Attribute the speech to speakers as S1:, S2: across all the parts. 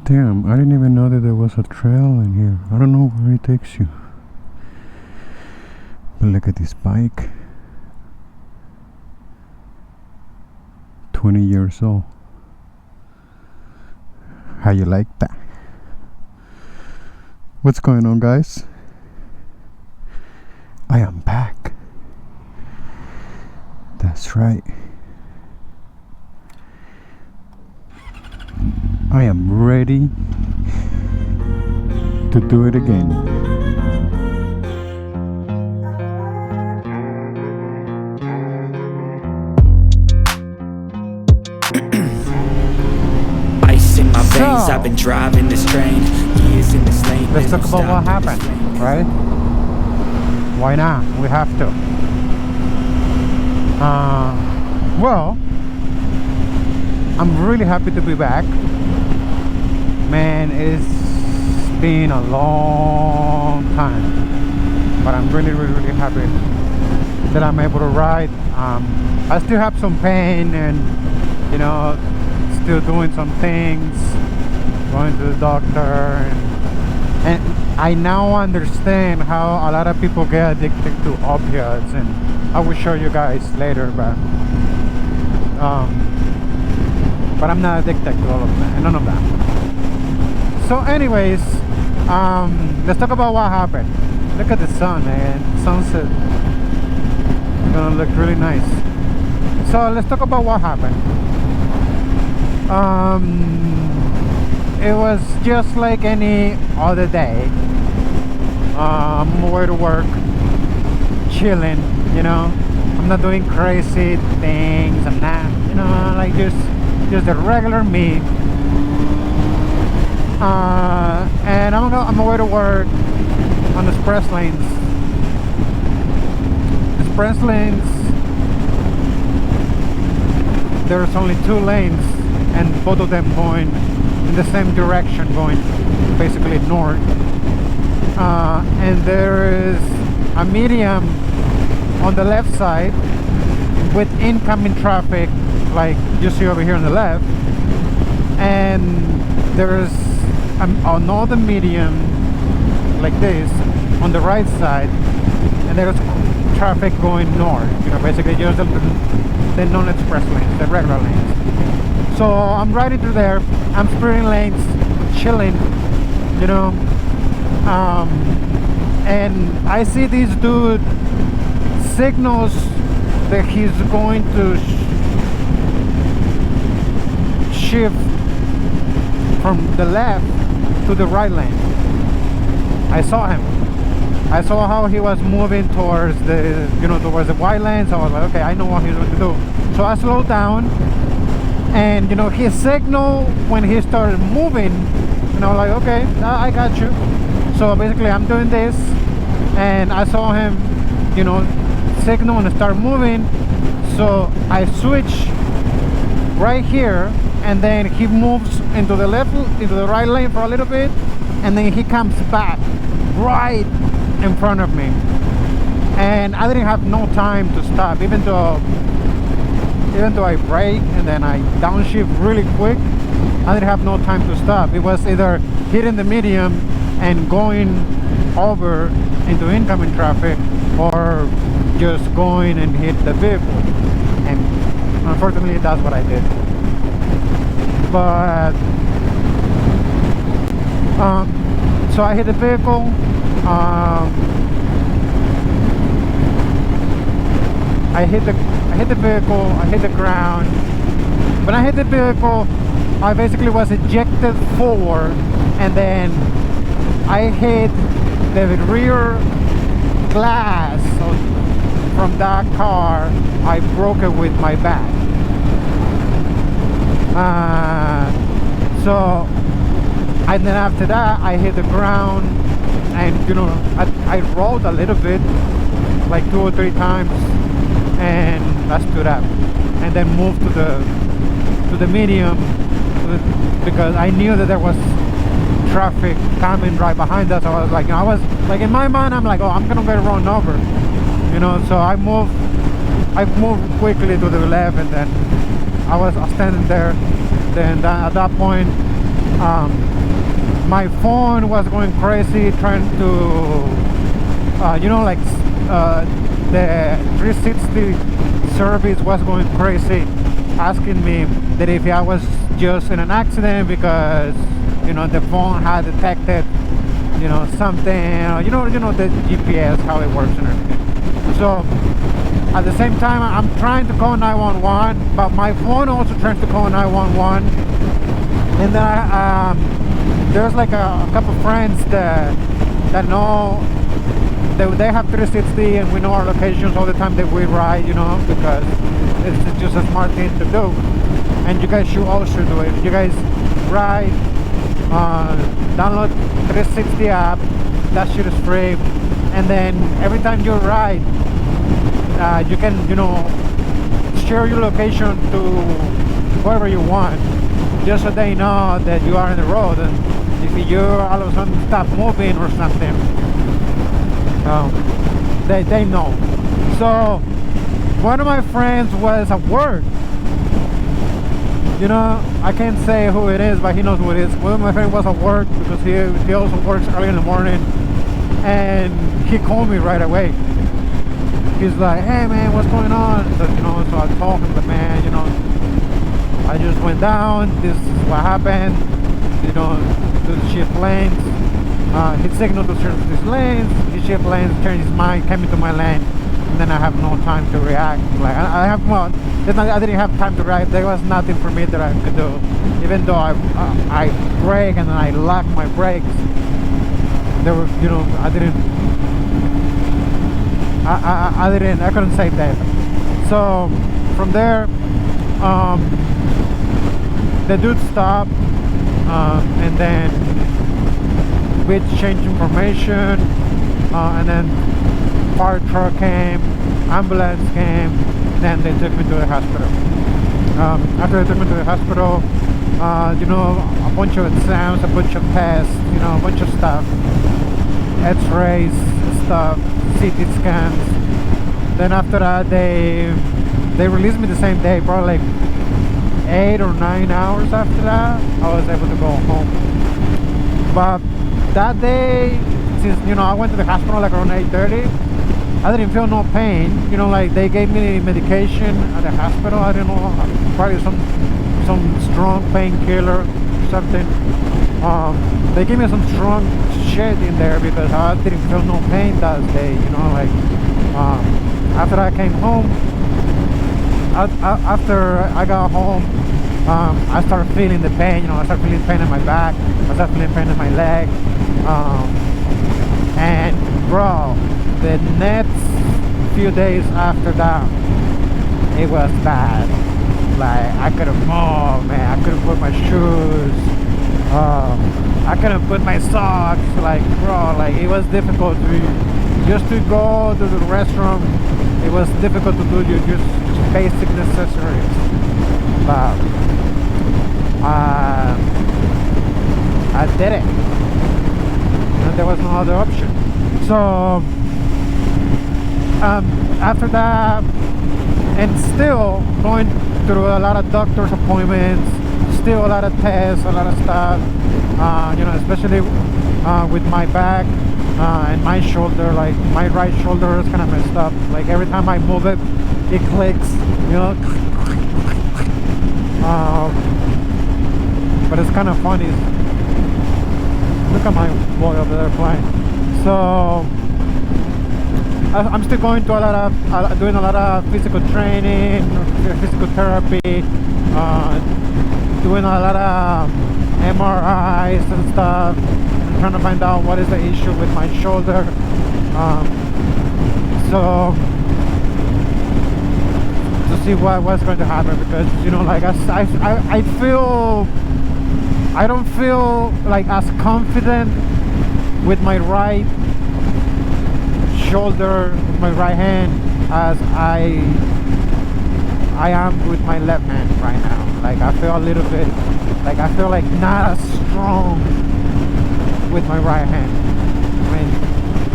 S1: Damn, I didn't even know that there was a trail in here. I don't know where it takes you. But look at this bike. 20 years old. How you like that? What's going on, guys? I am back. That's right. I am ready to do it again.
S2: Ice in my veins, I've been driving this train. Years in this lane.
S1: Let's talk about what happened, right? Why not? We have to. Well, I'm really happy to be back. Man, it's been a long time, but I'm really happy that I'm able to ride. I still have some pain and, you know, still doing some things, going to the doctor, and I now understand how a lot of people get addicted to opiates, and I will show you guys later, but I'm not addicted to all of that, none of that. So anyways, let's talk about what happened. Look at the sun, man. Sunset gonna look really nice. So let's talk about what happened. It was just like any other day. I'm on my way to work, chilling, you know. I'm not doing crazy things. I'm not, you know, like just the regular me. And I'm on my way to work on the express lanes. Express lanes, there's only 2 lanes, and both of them going in the same direction, going basically north. And there is a medium on the left side with incoming traffic, like you see over here on the left, and there's another medium like this on the right side, and there's traffic going north, you know, basically just the non-express lanes, the regular lanes. So I'm riding through there, I'm splitting lanes, chilling, you know, and I see this dude signals that he's going to shift from the left to the right lane. I saw him. I saw how he was moving towards the, you know, towards the white lane. So I was like, okay, I know what he's going to do. So I slowed down, and you know, he signaled when he started moving, and I was like, okay, I got you. So basically, I'm doing this, and I saw him, you know, signal and start moving. So I switch right here, and then he moves into the left, into the right lane for a little bit, and then he comes back right in front of me, and I didn't have no time to stop, even though I brake and then I downshift really quick. I didn't have no time to stop. It was either hitting the medium and going over into incoming traffic, or just going and hit the vehicle, and unfortunately that's what I did. But so I hit the vehicle. I hit the vehicle. I hit the ground. When I hit the vehicle, I basically was ejected forward, and then I hit the rear glass from that car. I broke it with my back. So, and then after that, I hit the ground, and you know, I rolled a little bit, like 2 or 3 times, and I stood up, and then moved to the medium, because I knew that there was traffic coming right behind us. I was like, in my mind, I'm like, oh, I'm gonna get run over, you know. So I moved quickly to the left, and then I was standing there. Then at that point, my phone was going crazy trying to, you know, like the 360 service was going crazy, asking me that if I was just in an accident because, you know, the phone had detected, you know, something, you know the GPS, how it works and everything. So at the same time, I'm trying to call 911, but my phone also tries to call 911. And then there's like a couple friends that know that they have 360 and we know our locations all the time that we ride, you know, because it's just a smart thing to do. And you guys should also do it. You guys ride, download 360 app, that shit is free. And then every time you ride, you can, you know, share your location to whoever you want, just so they know that you are on the road. And if you all of a sudden stop moving or something, they know. So one of my friends was at work. You know, I can't say who it is, but he knows who it is. One of my friends was at work because he also works early in the morning, and he called me right away. He's like, hey man, what's going on? So, you know, so I told him, but man, you know, I just went down, this is what happened, you know, the shift lanes, he signaled to search these lanes, he shift lanes, changed his mind, came into my lane, and then I have no time to react. Like, I didn't have time to react. There was nothing for me that I could do. Even though I brake and I locked my brakes, there were, you know, I couldn't save that. So from there, the dude stopped, and then we exchanged information, and then fire truck came, ambulance came, and then they took me to the hospital. After they took me to the hospital, you know, a bunch of exams, a bunch of tests, you know, a bunch of stuff, x-rays, stuff, CT scans. Then after that, they released me the same day, probably like 8 or 9 hours after that, I was able to go home. But that day, since, you know, I went to the hospital like around 8:30, I didn't feel no pain. You know, like they gave me medication at the hospital. I don't know, probably some strong painkiller or something. They gave me some strong shit in there because I didn't feel no pain that day. You know, like after I came home, after I got home, I started feeling the pain. You know, I started feeling pain in my back. I started feeling pain in my leg. And bro, the next few days after that, it was bad. Like I couldn't move, man. I couldn't put my shoes. I couldn't put my socks. Like bro, like it was difficult just to go to the restroom. It was difficult to do just basic necessities. But I did it, and there was no other option. So after that, and still going through a lot of doctor's appointments, still a lot of tests, a lot of stuff, you know, especially with my back and my shoulder. Like my right shoulder is kind of messed up. Like every time I move it, it clicks, you know. But it's kind of funny. Look at my boy over there playing. So I'm still going to doing a lot of physical training, physical therapy, doing a lot of MRIs and stuff. I'm trying to find out what is the issue with my shoulder. So to see what's going to happen, because you know, like I feel I don't feel like as confident with my right shoulder, my right hand, as I am with my left hand right now. Like I feel a little bit, like I feel like not as strong with my right hand. I mean,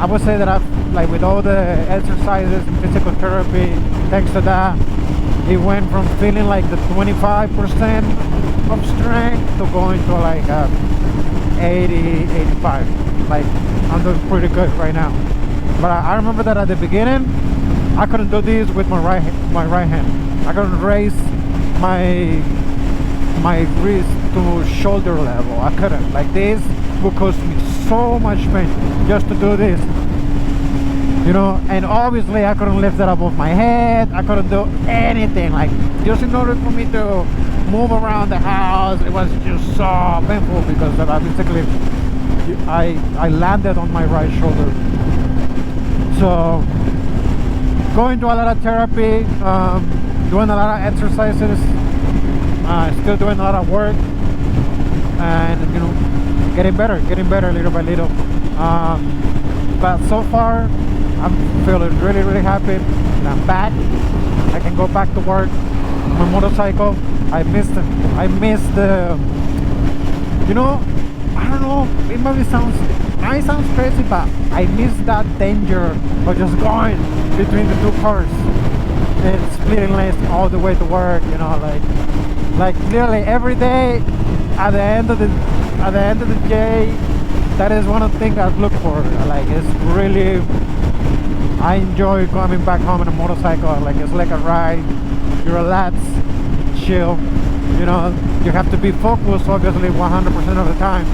S1: I would say that I've, like with all the exercises and physical therapy, thanks to that, it went from feeling like the 25% of strength to going to like 80% 80, 85. Like, I'm doing pretty good right now. But I remember that at the beginning, I couldn't do this with my right hand. I couldn't raise my wrist to shoulder level. I couldn't. Like, this would cause me so much pain just to do this. You know, and obviously I couldn't lift it above my head. I couldn't do anything. Like, just in order for me to move around the house, it was just so painful because I basically I landed on my right shoulder. So going to a lot of therapy, doing a lot of exercises, still doing a lot of work, and you know, getting better little by little. But so far I'm feeling really happy, and I'm back. I can go back to work on my motorcycle. I missed the, you know, I don't know, it might sound crazy, but I miss that danger of just going between the two cars and splitting lanes all the way to work. You know, like nearly every day at the end of the day, that is one of the things I look for. Like, it's really, I enjoy coming back home on a motorcycle. Like, it's like a ride. You relax, chill. You know, you have to be focused obviously 100% of the time,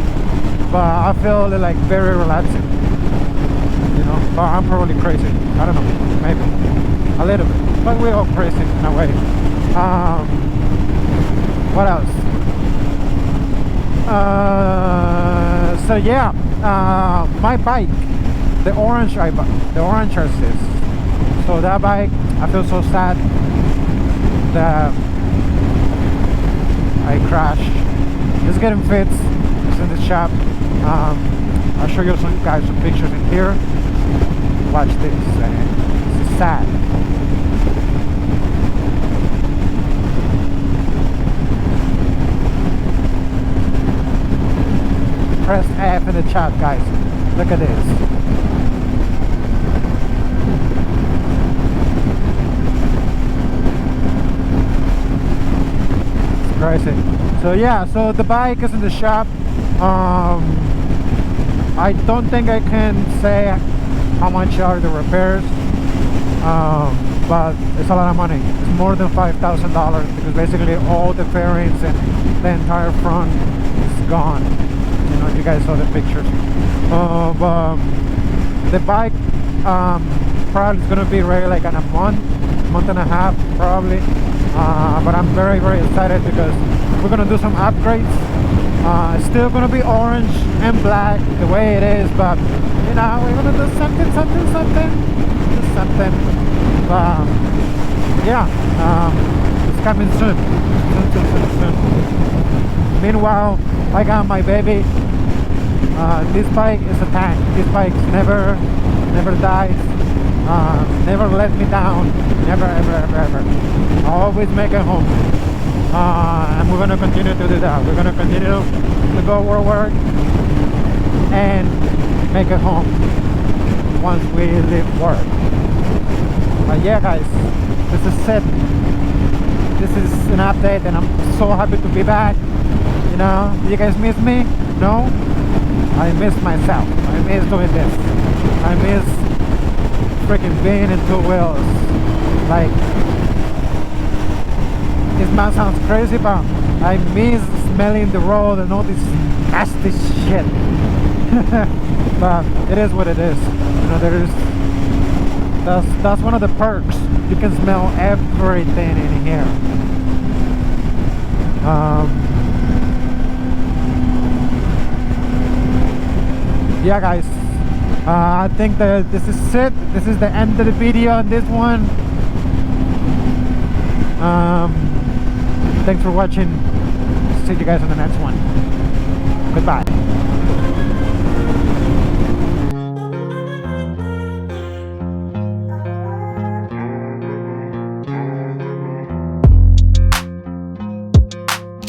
S1: but I feel like very relaxing. You know, but I'm probably crazy. I don't know, maybe a little bit, but we're all crazy in a way. What else? So yeah, my bike, the orange RC. So that bike, I feel so sad that I crashed. It's getting fixed. It's in the shop. I'll show you some pictures in here. Watch this. This is sad. Press F in the chat, guys. Look at this. It's crazy. So yeah, so the bike is in the shop. I don't think I can say how much are the repairs, but it's a lot of money. It's more than $5,000 because basically all the fairings and the entire front is gone. You know, you guys saw the pictures. The bike probably is gonna be ready like in a month and a half probably. But I'm very excited because we're gonna do some upgrades. It's still gonna be orange and black the way it is, but you know, we're gonna do something. But yeah, it's coming soon. Meanwhile, I got my baby. This bike is a tank. This bike never dies, never let me down, never ever. I always make it home, and we're gonna continue to do that. We're gonna continue to go work and make it home once we leave work. But yeah, guys, this is it. This is an update, and I'm so happy to be back. You know, do you guys miss me? No? I miss myself. I miss doing this. I miss freaking being in two wheels. Like, this man sounds crazy, but I miss smelling the road and all this nasty shit. But it is what it is. You know, that's one of the perks. You can smell everything in here. Yeah, guys, I think that this is it. This is the end of the video on this one. Thanks for watching. See you guys on the next one. Goodbye.